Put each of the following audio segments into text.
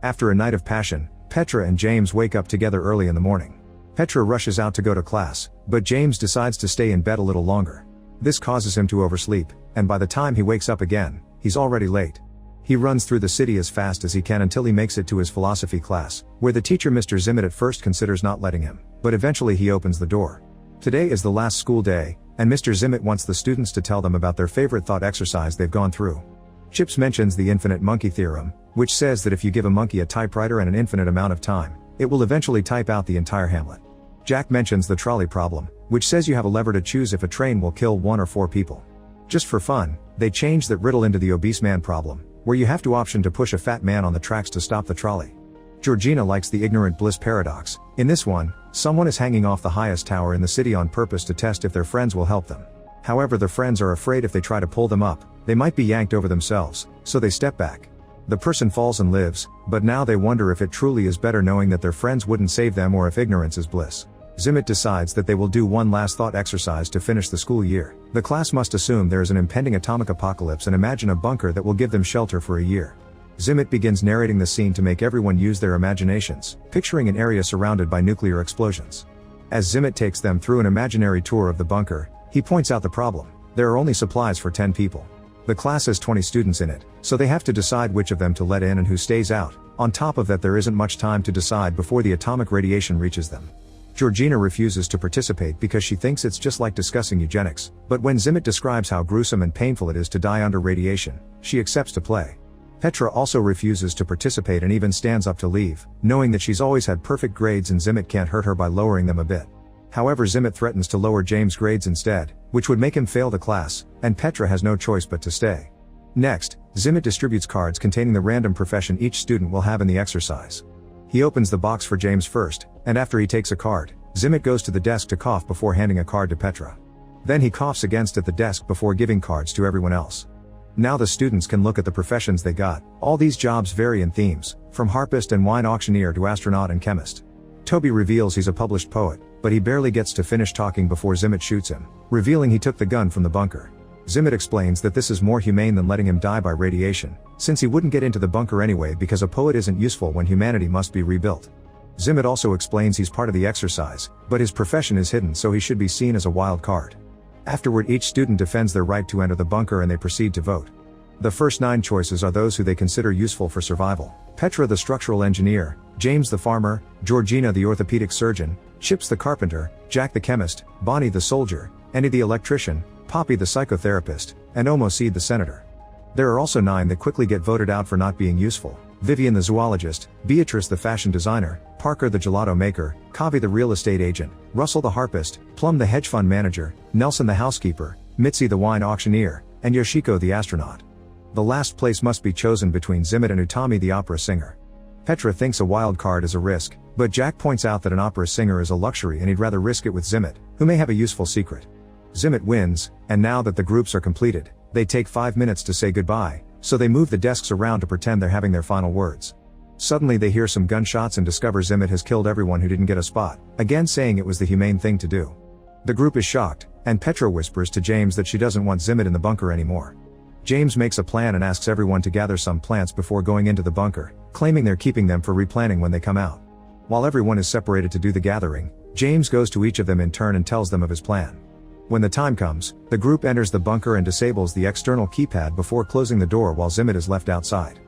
After a night of passion, Petra and James wake up together early in the morning. Petra rushes out to go to class, but James decides to stay in bed a little longer. This causes him to oversleep, and by the time he wakes up again, he's already late. He runs through the city as fast as he can until he makes it to his philosophy class, where the teacher Mr. Zimmett at first considers not letting him, but eventually he opens the door. Today is the last school day, and Mr. Zimmett wants the students to tell them about their favorite thought exercise they've gone through. Chips mentions the infinite monkey theorem, which says that if you give a monkey a typewriter and an infinite amount of time, it will eventually type out the entire Hamlet. Jack mentions the trolley problem, which says you have a lever to choose if a train will kill 1 or 4 people. Just for fun, they change that riddle into the obese man problem, where you have to option to push a fat man on the tracks to stop the trolley. Georgina likes the ignorant bliss paradox. In this one, someone is hanging off the highest tower in the city on purpose to test if their friends will help them. However, their friends are afraid if they try to pull them up, they might be yanked over themselves, so they step back. The person falls and lives, but now they wonder if it truly is better knowing that their friends wouldn't save them or if ignorance is bliss. Zimmett decides that they will do one last thought exercise to finish the school year. The class must assume there is an impending atomic apocalypse and imagine a bunker that will give them shelter for a year. Zimmett begins narrating the scene to make everyone use their imaginations, picturing an area surrounded by nuclear explosions. As Zimmett takes them through an imaginary tour of the bunker, he points out the problem. There are only supplies for 10 people. The class has 20 students in it, so they have to decide which of them to let in and who stays out. On top of that, there isn't much time to decide before the atomic radiation reaches them. Georgina refuses to participate because she thinks it's just like discussing eugenics, but when Zimmett describes how gruesome and painful it is to die under radiation, she accepts to play. Petra also refuses to participate and even stands up to leave, knowing that she's always had perfect grades and Zimmett can't hurt her by lowering them a bit. However, Zimmett threatens to lower James' grades instead, which would make him fail the class, and Petra has no choice but to stay. Next, Zimmett distributes cards containing the random profession each student will have in the exercise. He opens the box for James first, and after he takes a card, Zimmett goes to the desk to cough before handing a card to Petra. Then he coughs against at the desk before giving cards to everyone else. Now the students can look at the professions they got. All these jobs vary in themes, from harpist and wine auctioneer to astronaut and chemist. Toby reveals he's a published poet, but he barely gets to finish talking before Zimmett shoots him, revealing he took the gun from the bunker. Zimmett explains that this is more humane than letting him die by radiation, since he wouldn't get into the bunker anyway because a poet isn't useful when humanity must be rebuilt. Zimmett also explains he's part of the exercise, but his profession is hidden so he should be seen as a wild card. Afterward, each student defends their right to enter the bunker and they proceed to vote. The first 9 choices are those who they consider useful for survival: Petra the structural engineer, James the farmer, Georgina the orthopedic surgeon, Chips the carpenter, Jack the chemist, Bonnie the soldier, Annie the electrician, Poppy the psychotherapist, and Omo Seed the senator. There are also 9 that quickly get voted out for not being useful: Vivian the zoologist, Beatrice the fashion designer, Parker the gelato maker, Kavi the real estate agent, Russell the harpist, Plum the hedge fund manager, Nelson the housekeeper, Mitzi the wine auctioneer, and Yoshiko the astronaut. The last place must be chosen between Zimmett and Utami the opera singer. Petra thinks a wild card is a risk, but Jack points out that an opera singer is a luxury and he'd rather risk it with Zimmett, who may have a useful secret. Zimmett wins, and now that the groups are completed, they take 5 minutes to say goodbye, so they move the desks around to pretend they're having their final words. Suddenly they hear some gunshots and discover Zimmett has killed everyone who didn't get a spot, again saying it was the humane thing to do. The group is shocked, and Petra whispers to James that she doesn't want Zimmett in the bunker anymore. James makes a plan and asks everyone to gather some plants before going into the bunker, claiming they're keeping them for replanting when they come out. While everyone is separated to do the gathering, James goes to each of them in turn and tells them of his plan. When the time comes, the group enters the bunker and disables the external keypad before closing the door while Zimmett is left outside.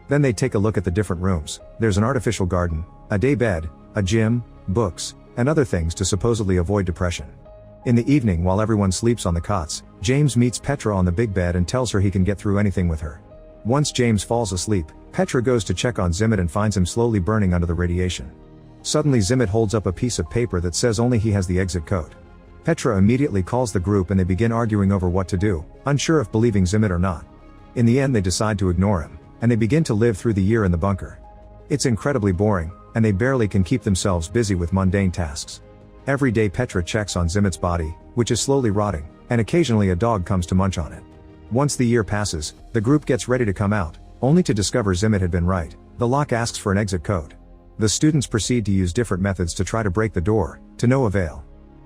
Then they take a look at the different rooms. There's an artificial garden, a day bed, a gym, books, and other things to supposedly avoid depression. In the evening, while everyone sleeps on the cots, James meets Petra on the big bed and tells her he can get through anything with her. Once James falls asleep, Petra goes to check on Zimmett and finds him slowly burning under the radiation. Suddenly Zimmett holds up a piece of paper that says only he has the exit code. Petra immediately calls the group and they begin arguing over what to do, unsure if believing Zimmett or not. In the end they decide to ignore him, and they begin to live through the year in the bunker. It's incredibly boring, and they barely can keep themselves busy with mundane tasks. Every day Petra checks on Zimmett's body, which is slowly rotting, and occasionally a dog comes to munch on it. Once the year passes, the group gets ready to come out, only to discover Zimmett had been right. The lock asks for an exit code. The students proceed to use different methods to try to break the door, to no avail.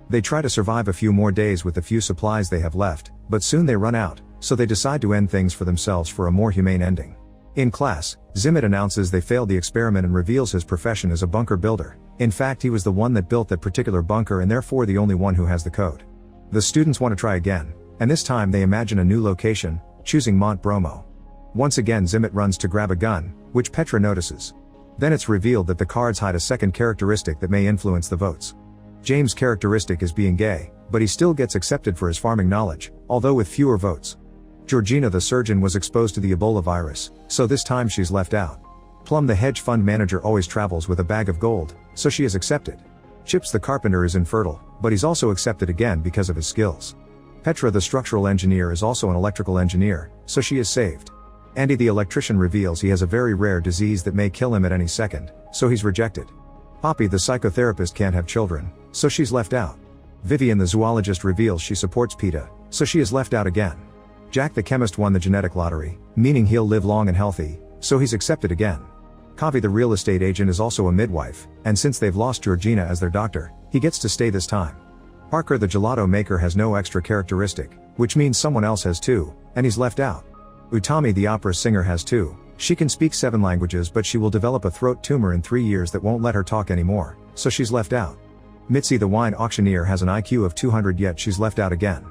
They try to survive a few more days with the few supplies they have left, but soon they run out, so they decide to end things for themselves for a more humane ending. In class, Zimmet announces they failed the experiment and reveals his profession as a bunker builder. In fact, he was the one that built that particular bunker and therefore the only one who has the code. The students want to try again, and this time they imagine a new location, choosing Mont Bromo. Once again Zimmet runs to grab a gun, which Petra notices. Then it's revealed that the cards hide a second characteristic that may influence the votes. James' characteristic is being gay, but he still gets accepted for his farming knowledge, although with fewer votes. Georgina the surgeon was exposed to the Ebola virus, so this time she's left out. Plum the hedge fund manager always travels with a bag of gold, so she is accepted. Chips the carpenter is infertile, but he's also accepted again because of his skills. Petra the structural engineer is also an electrical engineer, so she is saved. Andy the electrician reveals he has a very rare disease that may kill him at any second, so he's rejected. Poppy the psychotherapist can't have children, so she's left out. Vivian the zoologist reveals she supports PETA, so she is left out again. Jack the chemist won the genetic lottery, meaning he'll live long and healthy, so he's accepted again. Kavi the real estate agent is also a midwife, and since they've lost Georgina as their doctor, he gets to stay this time. Parker the gelato maker has no extra characteristic, which means someone else has too, and he's left out. Utami the opera singer has too. She can speak 7 languages but she will develop a throat tumor in 3 years that won't let her talk anymore, so she's left out. Mitzi the wine auctioneer has an IQ of 200 yet she's left out again.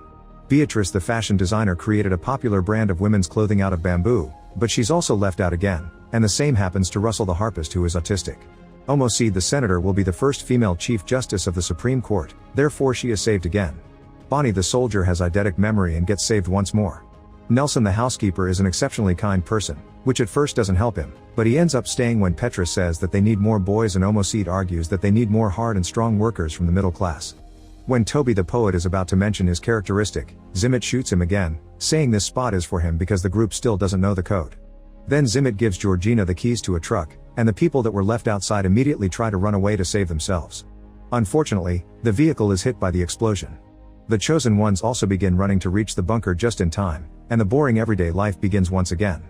Beatrice the fashion designer created a popular brand of women's clothing out of bamboo, but she's also left out again, and the same happens to Russell the harpist who is autistic. Omoseed the senator will be the first female chief justice of the Supreme Court, therefore she is saved again. Bonnie the soldier has eidetic memory and gets saved once more. Nelson the housekeeper is an exceptionally kind person, which at first doesn't help him, but he ends up staying when Petra says that they need more boys and Omoseed argues that they need more hard and strong workers from the middle class. When Toby the poet is about to mention his characteristic, Zimmet shoots him again, saying this spot is for him because the group still doesn't know the code. Then Zimmet gives Georgina the keys to a truck, and the people that were left outside immediately try to run away to save themselves. Unfortunately, the vehicle is hit by the explosion. The chosen ones also begin running to reach the bunker just in time, and the boring everyday life begins once again.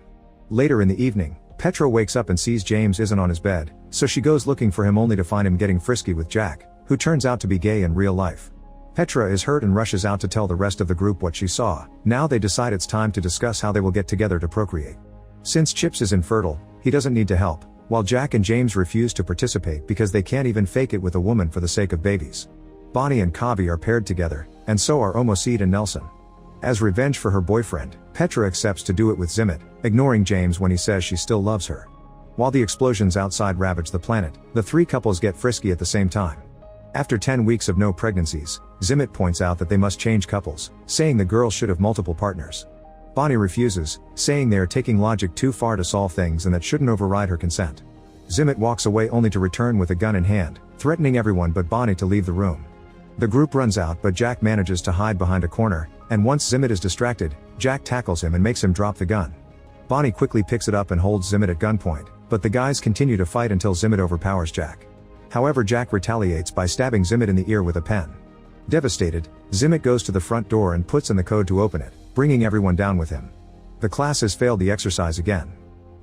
Later in the evening, Petra wakes up and sees James isn't on his bed, so she goes looking for him only to find him getting frisky with Jack, who turns out to be gay in real life. Petra is hurt and rushes out to tell the rest of the group what she saw. Now they decide it's time to discuss how they will get together to procreate. Since Chips is infertile, he doesn't need to help, while Jack and James refuse to participate because they can't even fake it with a woman for the sake of babies. Bonnie and Kavi are paired together, and so are Omoseed and Nelson. As revenge for her boyfriend, Petra accepts to do it with Zimmet, ignoring James when he says she still loves her. While the explosions outside ravage the planet, the 3 couples get frisky at the same time. After 10 weeks of no pregnancies, Zimmet points out that they must change couples, saying the girls should have multiple partners. Bonnie refuses, saying they are taking logic too far to solve things and that shouldn't override her consent. Zimmet walks away only to return with a gun in hand, threatening everyone but Bonnie to leave the room. The group runs out but Jack manages to hide behind a corner, and once Zimmet is distracted, Jack tackles him and makes him drop the gun. Bonnie quickly picks it up and holds Zimmet at gunpoint, but the guys continue to fight until Zimmet overpowers Jack. However, Jack retaliates by stabbing Zimmet in the ear with a pen. Devastated, Zimmet goes to the front door and puts in the code to open it, bringing everyone down with him. The class has failed the exercise again.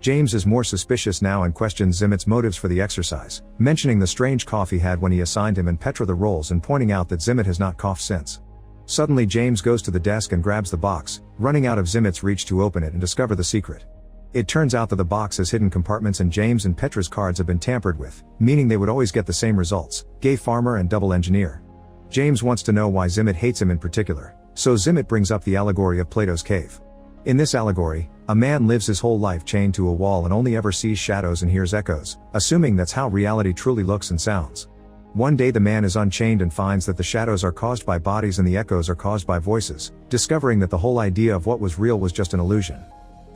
James is more suspicious now and questions Zimmet's motives for the exercise, mentioning the strange cough he had when he assigned him and Petra the roles and pointing out that Zimmet has not coughed since. Suddenly James goes to the desk and grabs the box, running out of Zimmet's reach to open it and discover the secret. It turns out that the box has hidden compartments and James and Petra's cards have been tampered with, meaning they would always get the same results: gay farmer and double engineer. James wants to know why Zimmet hates him in particular, so Zimmet brings up the allegory of Plato's cave. In this allegory, a man lives his whole life chained to a wall and only ever sees shadows and hears echoes, assuming that's how reality truly looks and sounds. One day the man is unchained and finds that the shadows are caused by bodies and the echoes are caused by voices, discovering that the whole idea of what was real was just an illusion.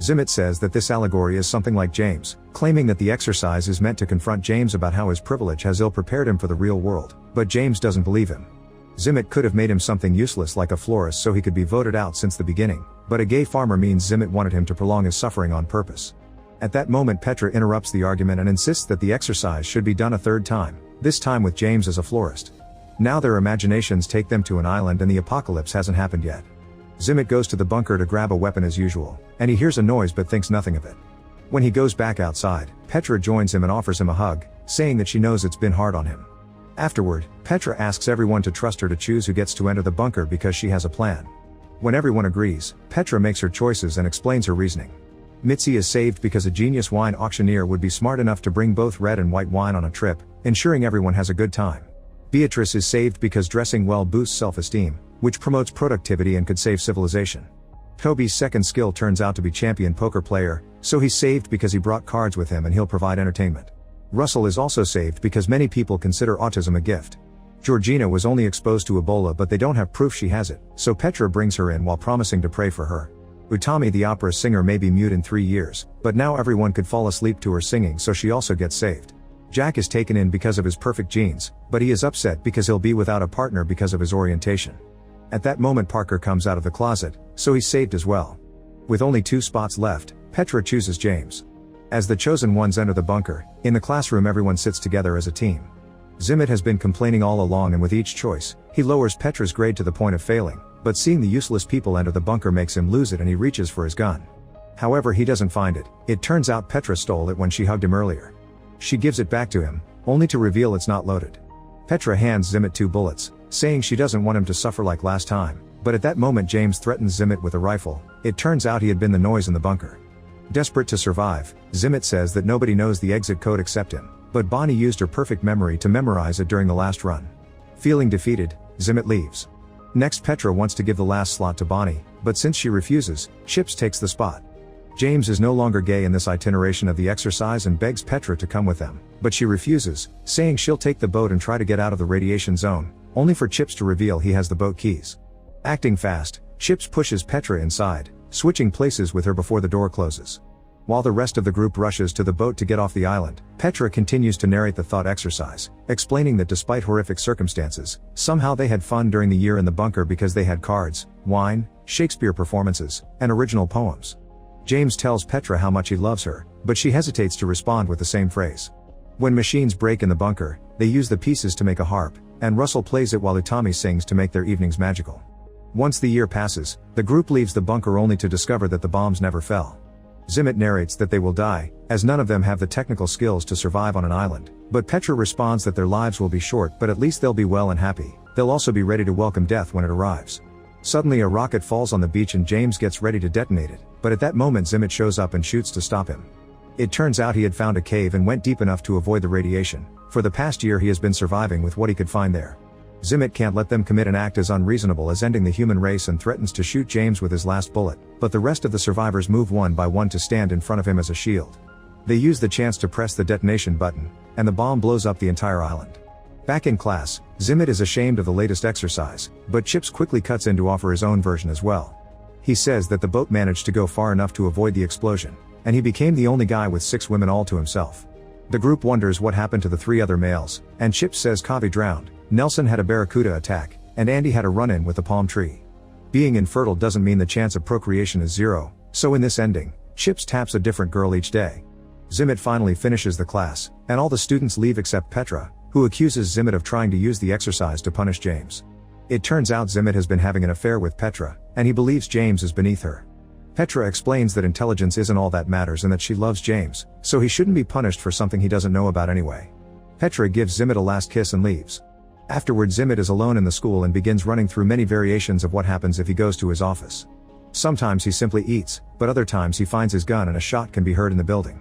Zimmet says that this allegory is something like James, claiming that the exercise is meant to confront James about how his privilege has ill-prepared him for the real world, but James doesn't believe him. Zimmet could have made him something useless like a florist so he could be voted out since the beginning, but a gay farmer means Zimmet wanted him to prolong his suffering on purpose. At that moment Petra interrupts the argument and insists that the exercise should be done a 3rd time, this time with James as a florist. Now their imaginations take them to an island and the apocalypse hasn't happened yet. Zimmet goes to the bunker to grab a weapon as usual, and he hears a noise but thinks nothing of it. When he goes back outside, Petra joins him and offers him a hug, saying that she knows it's been hard on him. Afterward, Petra asks everyone to trust her to choose who gets to enter the bunker because she has a plan. When everyone agrees, Petra makes her choices and explains her reasoning. Mitzi is saved because a genius wine auctioneer would be smart enough to bring both red and white wine on a trip, ensuring everyone has a good time. Beatrice is saved because dressing well boosts self-esteem, which promotes productivity and could save civilization. Toby's second skill turns out to be champion poker player, so he's saved because he brought cards with him and he'll provide entertainment. Russell is also saved because many people consider autism a gift. Georgina was only exposed to Ebola, but they don't have proof she has it, so Petra brings her in while promising to pray for her. Utami the opera singer may be mute in 3 years, but now everyone could fall asleep to her singing, so she also gets saved. Jack is taken in because of his perfect genes, but he is upset because he'll be without a partner because of his orientation. At that moment Parker comes out of the closet, so he's saved as well. With only 2 spots left, Petra chooses James. As the chosen ones enter the bunker, in the classroom everyone sits together as a team. Zimmit has been complaining all along, and with each choice, he lowers Petra's grade to the point of failing, but seeing the useless people enter the bunker makes him lose it and he reaches for his gun. However, he doesn't find it. It turns out Petra stole it when she hugged him earlier. She gives it back to him, only to reveal it's not loaded. Petra hands Zimmit 2 bullets, saying she doesn't want him to suffer like last time, but at that moment James threatens Zimmit with a rifle. It turns out he had been the noise in the bunker. Desperate to survive, Zimmit says that nobody knows the exit code except him, but Bonnie used her perfect memory to memorize it during the last run. Feeling defeated, Zimmit leaves. Next, Petra wants to give the last slot to Bonnie, but since she refuses, Chips takes the spot. James is no longer gay in this itineration of the exercise and begs Petra to come with them, but she refuses, saying she'll take the boat and try to get out of the radiation zone, only for Chips to reveal he has the boat keys. Acting fast, Chips pushes Petra inside, switching places with her before the door closes. While the rest of the group rushes to the boat to get off the island, Petra continues to narrate the thought exercise, explaining that despite horrific circumstances, somehow they had fun during the year in the bunker because they had cards, wine, Shakespeare performances, and original poems. James tells Petra how much he loves her, but she hesitates to respond with the same phrase. When machines break in the bunker, they use the pieces to make a harp, and Russell plays it while Utami sings to make their evenings magical. Once the year passes, the group leaves the bunker only to discover that the bombs never fell. Zimmit narrates that they will die, as none of them have the technical skills to survive on an island, but Petra responds that their lives will be short, but at least they'll be well and happy. They'll also be ready to welcome death when it arrives. Suddenly a rocket falls on the beach and James gets ready to detonate it, but at that moment Zimmit shows up and shoots to stop him. It turns out he had found a cave and went deep enough to avoid the radiation. For the past year he has been surviving with what he could find there. Zimmit can't let them commit an act as unreasonable as ending the human race and threatens to shoot James with his last bullet, but the rest of the survivors move one by one to stand in front of him as a shield. They use the chance to press the detonation button, and the bomb blows up the entire island. Back in class, Zimmit is ashamed of the latest exercise, but Chips quickly cuts in to offer his own version as well. He says that the boat managed to go far enough to avoid the explosion, and he became the only guy with 6 women all to himself. The group wonders what happened to the 3 other males, and Chips says Kavi drowned, Nelson had a barracuda attack, and Andy had a run-in with the palm tree. Being infertile doesn't mean the chance of procreation is 0, so in this ending, Chips taps a different girl each day. Zimmit finally finishes the class, and all the students leave except Petra, who accuses Zimmit of trying to use the exercise to punish James. It turns out Zimmit has been having an affair with Petra, and he believes James is beneath her. Petra explains that intelligence isn't all that matters and that she loves James, so he shouldn't be punished for something he doesn't know about anyway. Petra gives Zimmit a last kiss and leaves. Afterward, Zimmit is alone in the school and begins running through many variations of what happens if he goes to his office. Sometimes he simply eats, but other times he finds his gun and a shot can be heard in the building.